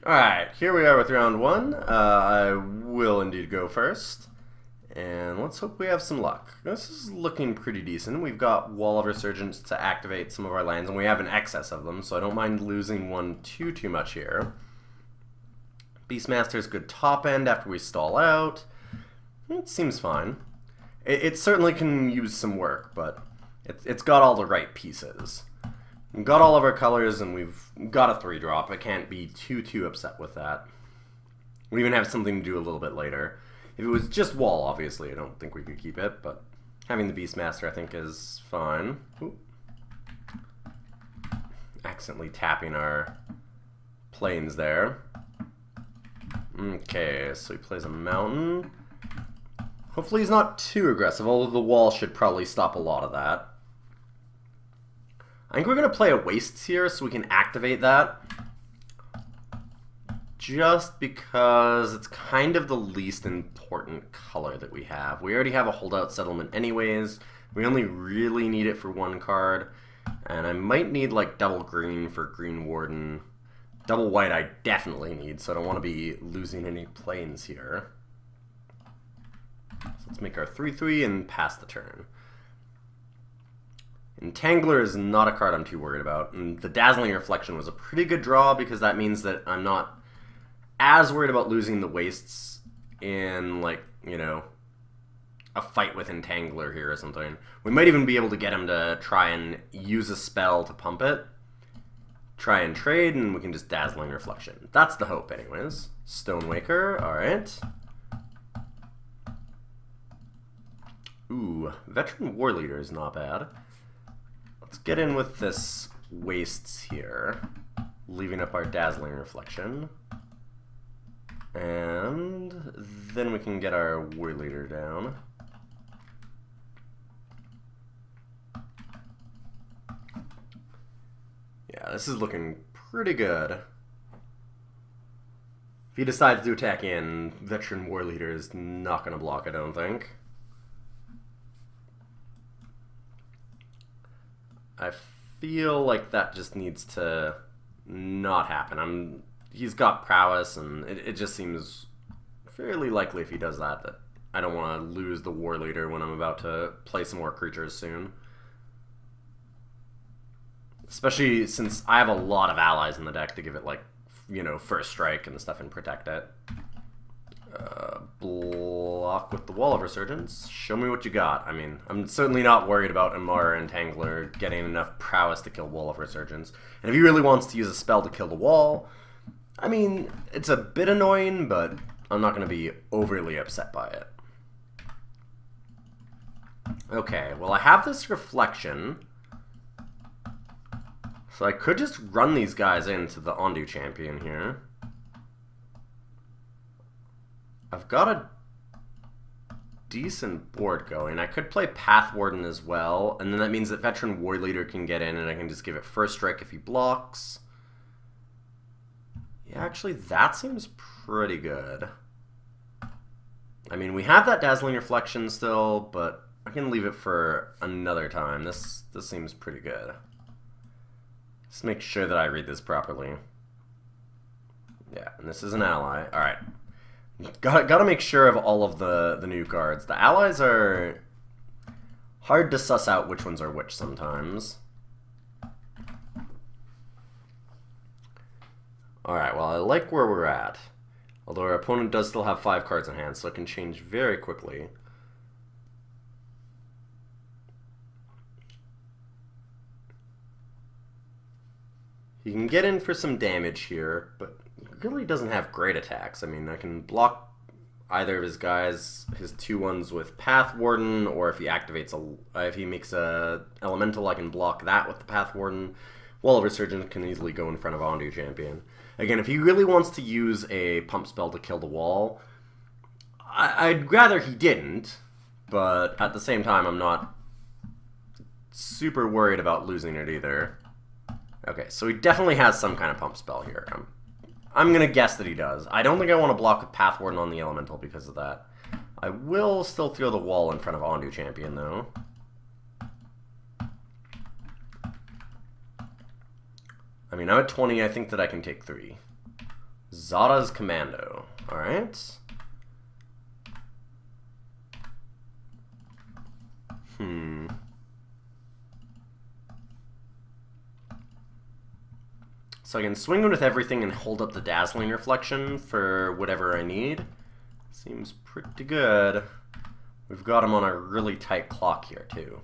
Alright, here we are with round one. I will indeed go first. And let's hope we have some luck. This is looking pretty decent. We've got Wall of Resurgence to activate some of our lands, and we have an excess of them, so I don't mind losing one too much here. Beastmaster's good top end after we stall out. It seems fine. It certainly can use some work, but it's got all the right pieces. We've got all of our colors, and we've got a 3-drop. I can't be too upset with that. We even have something to do a little bit later. If it was just wall, obviously, I don't think we could keep it, but having the Beastmaster, I think, is fine. Ooh. Accidentally tapping our planes there. Okay, so he plays a mountain. Hopefully he's not too aggressive, although the wall should probably stop a lot of that. I think we're going to play a Wastes here so we can activate that. Just because it's kind of the least important color that we have. We already have a holdout settlement anyways. We only really need it for one card. And I might need like double green for Green Warden. Double white I definitely need, so I don't want to be losing any planes here. So let's make our 3/3 and pass the turn. Entangler is not a card I'm too worried about. And the Dazzling Reflection was a pretty good draw because that means that I'm not as worried about losing the Wastes in, like, you know, a fight with Entangler here or something. We might even be able to get him to try and use a spell to pump it. Try and trade, and we can just Dazzling Reflection. That's the hope anyways. Stonewaker, alright. Ooh, Veteran War Leader is not bad. Let's get in with this Wastes here, leaving up our Dazzling Reflection. And then we can get our War Leader down. Yeah, this is looking pretty good. If he decides to attack in, Veteran War Leader is not going to block, I don't think. I feel like that just needs to not happen. He's got prowess, and it just seems fairly likely if he does that I don't want to lose the War Leader when I'm about to play some more creatures soon. Especially since I have a lot of allies in the deck to give it, like, you know, first strike and stuff and protect it. Block with the Wall of Resurgence. Show me what you got. I mean, I'm certainly not worried about Amar and Entangler getting enough prowess to kill Wall of Resurgence. And if he really wants to use a spell to kill the wall, I mean, it's a bit annoying, but I'm not going to be overly upset by it. Okay, well, I have this Reflection, so I could just run these guys into the Ondu Champion here. I've got a decent board going. I could play Path Warden as well, and then that means that Veteran War Leader can get in, and I can just give it first strike if he blocks. Yeah, actually, that seems pretty good. I mean, we have that Dazzling Reflection still, but I can leave it for another time. This seems pretty good. Let's make sure that I read this properly. Yeah, and this is an ally. Alright. Gotta make sure of all of the new cards. The allies are hard to suss out which ones are which sometimes. Alright, well, I like where we're at. Although our opponent does still have 5 cards in hand, so it can change very quickly. He can get in for some damage here, but really doesn't have great attacks. I mean, I can block either of his guys, his 2/1s with Path Warden, or if he activates if he makes a elemental, I can block that with the Path Warden. Wall of Resurgence can easily go in front of Ondu Champion. Again, if he really wants to use a pump spell to kill the wall, I'd rather he didn't, but at the same time, I'm not super worried about losing it either. Okay, so he definitely has some kind of pump spell here. I'm going to guess that he does. I don't think I want to block with Path Warden on the Elemental because of that. I will still throw the wall in front of Ondu Champion, though. I mean, I'm at 20. I think that I can take 3. This Zada's Commando. Alright. So I can swing with everything and hold up the Dazzling Reflection for whatever I need. Seems pretty good. We've got him on a really tight clock here, too.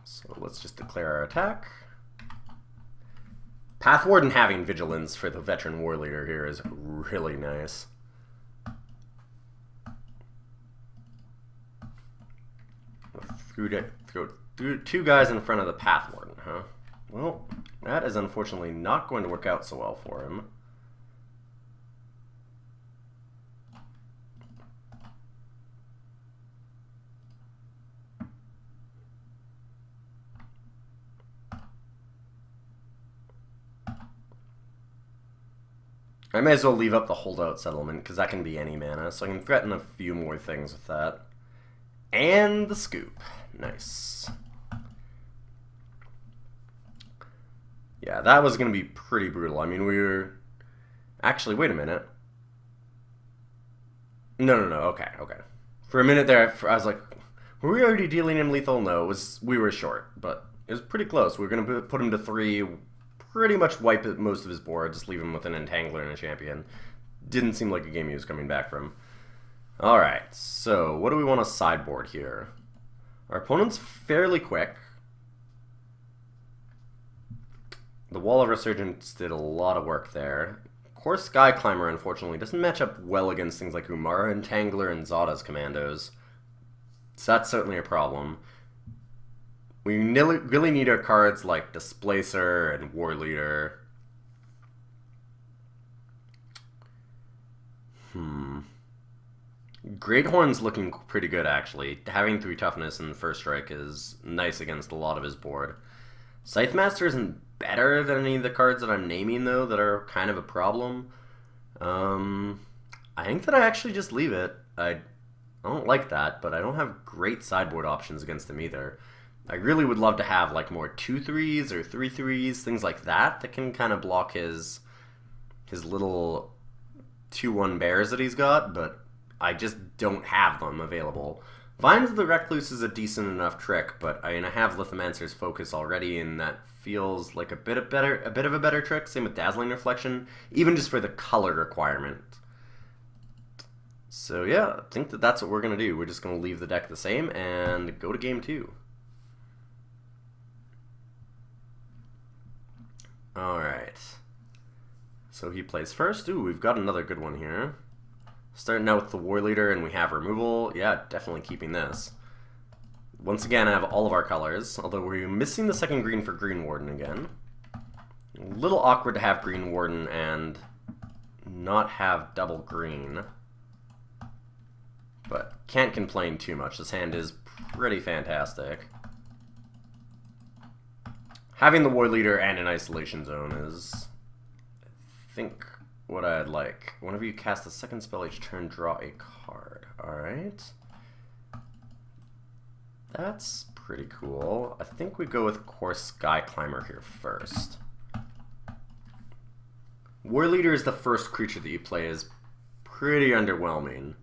So let's just declare our attack. Path Warden having Vigilance for the Veteran War Leader here is really nice. Throw two guys in front of the Path Warden, huh? Well, that is unfortunately not going to work out so well for him. I may as well leave up the Holdout Settlement, because that can be any mana, so I can threaten a few more things with that. And the Scoop. Nice. Yeah, that was going to be pretty brutal. I mean, we were... Actually, wait a minute. No, okay. For a minute there, I was like, were we already dealing him lethal? No, we were short, but it was pretty close. We were going to put him to 3, pretty much wipe most of his board, just leave him with an Entangler and a Champion. Didn't seem like a game he was coming back from. Alright, so what do we want to sideboard here? Our opponent's fairly quick. The Wall of Resurgence did a lot of work there. Of course, Sky Climber, unfortunately, doesn't match up well against things like Umara, Entangler, and Zada's Commandos. So that's certainly a problem. We really need our cards like Displacer and War Leader. Great Horn's looking pretty good, actually. Having 3 toughness and First Strike is nice against a lot of his board. Scythemaster isn't better than any of the cards that I'm naming, though, that are kind of a problem. I think that I actually just leave it. I don't like that, but I don't have great sideboard options against him either. I really would love to have like more 2/3s or 3/3s, things like that, that can kind of block his little 2/1 bears that he's got, but I just don't have them available. Vines of the Recluse is a decent enough trick, but I mean, I have Lithomancer's Focus already, and that feels like a bit of a better trick. Same with Dazzling Reflection, even just for the color requirement. So yeah, I think that that's what we're gonna do. We're just gonna leave the deck the same and go to game 2. Alright. So he plays first. Ooh, we've got another good one here. Starting out with the War Leader, and we have removal. Yeah, definitely keeping this. Once again, I have all of our colors, although we're missing the second green for Green Warden again. A little awkward to have Green Warden and not have double green. But can't complain too much. This hand is pretty fantastic. Having the War Leader and an Isolation Zone is, I think, what I'd like. Whenever you cast a second spell each turn, draw a card. Alright. That's pretty cool. I think we go with Course Sky Climber here first. War Leader is the first creature that you play is pretty underwhelming.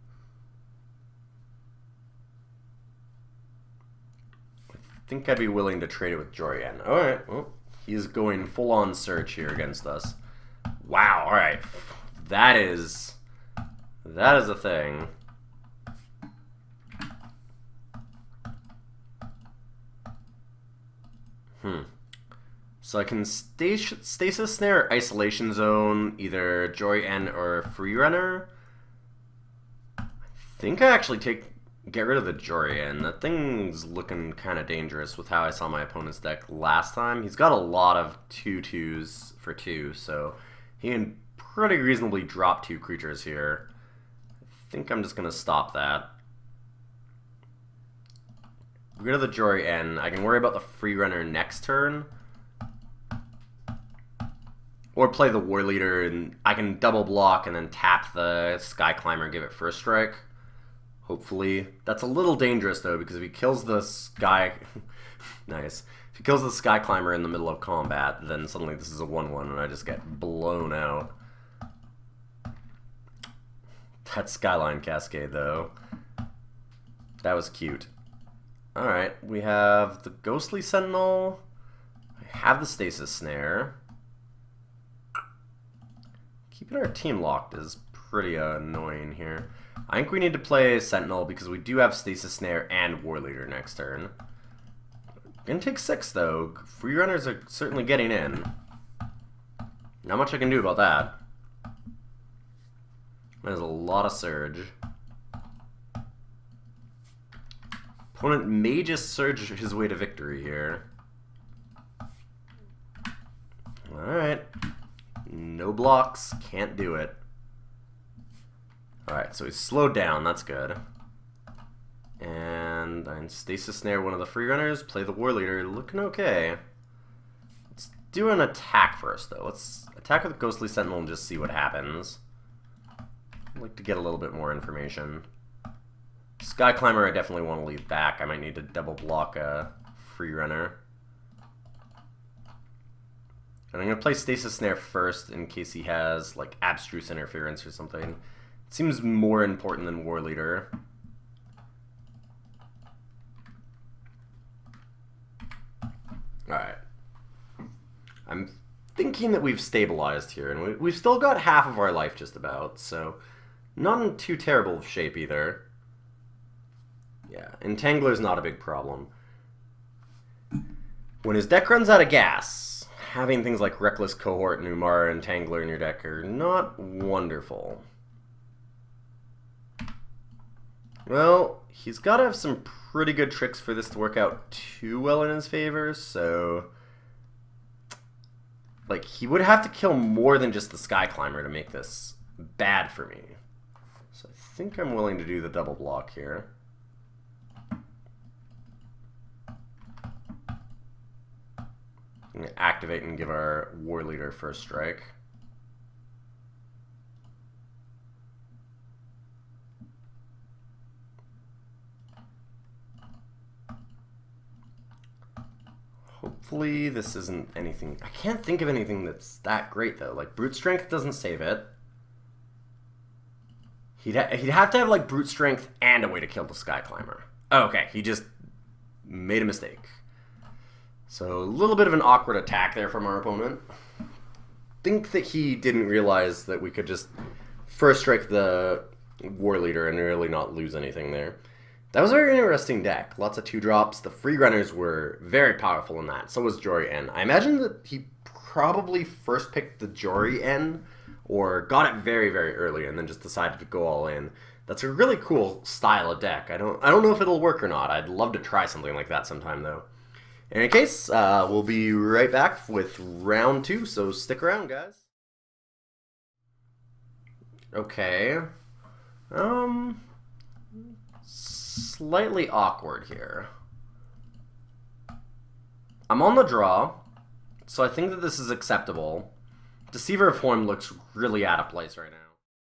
I think I'd be willing to trade it with Jorian. Alright, well, he's going full-on search here against us. Wow, alright. That is a thing. So I can Stasis Snare, Isolation Zone, either Jorian or Freerunner. I think I actually get rid of the Jorian. That thing's looking kind of dangerous with how I saw my opponent's deck last time. He's got a lot of 2/2s for 2, so he can pretty reasonably drop 2 creatures here. I think I'm just going to stop that. Get rid of the Jorian. I can worry about the Freerunner next turn. Or play the War Leader, and I can double block and then tap the Sky Climber and give it First Strike. Hopefully. That's a little dangerous, though, because if he kills the sky... nice. If he kills the sky climber in the middle of combat, then suddenly this is a 1-1 and I just get blown out. That skyline cascade, though. That was cute. Alright, we have the ghostly sentinel. I have the stasis snare. Keeping our team locked is pretty annoying here. I think we need to play sentinel because we do have stasis snare and war leader next turn. Gonna take 6 though. Free runners are certainly getting in. Not much I can do about that. There's a lot of surge. Opponent may just surge his way to victory here. Alright. No blocks. Can't do it. Alright, so he's slowed down. That's good. And I stasis snare one of the free runners. Play the war leader. Looking okay. Let's do an attack first, though. Let's attack with the ghostly sentinel and just see what happens. I'd like to get a little bit more information. Sky climber I definitely want to leave back. I might need to double block a free runner. And I'm going to play stasis snare first in case he has like abstruse interference or something. It seems more important than war leader. Alright. I'm thinking that we've stabilized here, and we've still got half of our life just about, so not in too terrible of shape either. Yeah, Entangler's not a big problem. When his deck runs out of gas, having things like Reckless Cohort and Umara Entangler in your deck are not wonderful. Well, he's got to have some pretty good tricks for this to work out too well in his favor, so... like, he would have to kill more than just the Sky Climber to make this bad for me. So I think I'm willing to do the double block here. I'm going to activate and give our war leader first strike. Hopefully this isn't anything... I can't think of anything that's that great, though. Like, Brute Strength doesn't save it. He'd have to have, like, Brute Strength and a way to kill the Sky Climber. Oh, okay, he just made a mistake. So, a little bit of an awkward attack there from our opponent. Think that he didn't realize that we could just first strike the war leader and really not lose anything there. That was a very interesting deck. Lots of 2-drops. The free runners were very powerful in that. So was Jory N. I imagine that he probably first picked the Jory N or got it very, very early and then just decided to go all in. That's a really cool style of deck. I don't know if it'll work or not. I'd love to try something like that sometime, though. In any case, we'll be right back with round 2, so stick around, guys. Okay. Slightly awkward here. I'm on the draw, so I think that this is acceptable. Deceiver of Form looks really out of place right now.